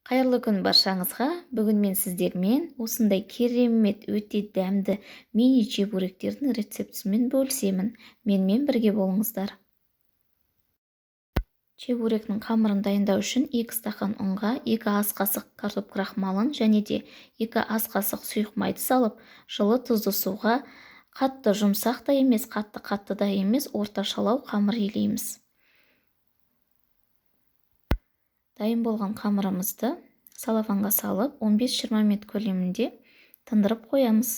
Қайырлы күн баршаңызға. Бүгін мен сіздермен осындай керемет, өте дәмді мини чебуректердің рецептісімен бөлісемін. Менімен бірге болыңыздар. Чебуректің қамырын дайындау үшін 2 стақан ұнға 2 ас қасық картоп крахмалын және де 2 ас қасық сұйық майды салып, жылы тұзды суға қатты жұмсақ та емес, қатты да емес, орташалау қамыр илейміз. Дайын болған қамырымызды салафанға салып 15-20 минут көлемінде тындырып қоямыз.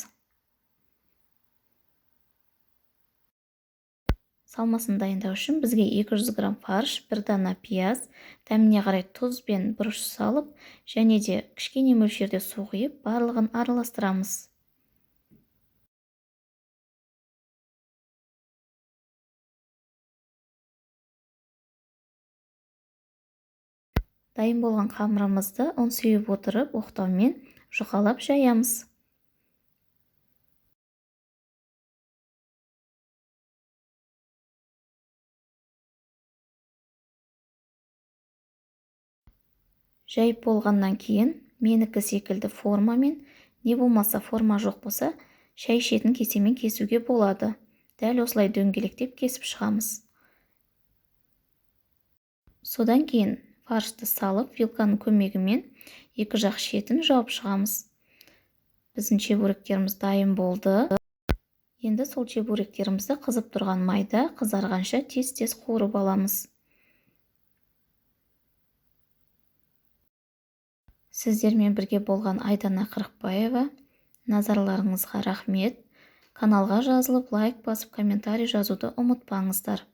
Салмасын дайындау үшін бізге 200 грамм фарш, 1 дана пияз, дәміне қарай тұз бен бұрыш салып, және де кішкене мөлшерде су құйып, барлығын араластырамыз. Дайын болған қамырымызды ұн сеуіп отырып, оқтаумен жұқалап жаямыз. Жайып болғаннан кейін, менікі секілді формамен, не болмаса форма жоқ болса, шай ішетін кесемен кесуге болады. Дәл осылай дөңгелектеп кесіп шығамыз. Содан кейін фаршты салып, вилканың көмегімен екі жақ шетін жауып шығамыз. Біздің чебуректеріміз дайын болды. Енді сол чебуректерімізді қызып тұрған майда қызарғанша тез-тез қуырып аламыз. Сіздермен бірге болған Айдана Қырықбаева. Назарларыңызға рахмет. Каналға жазылып, лайк басып, комментарий жазуды ұмытпаңыздар.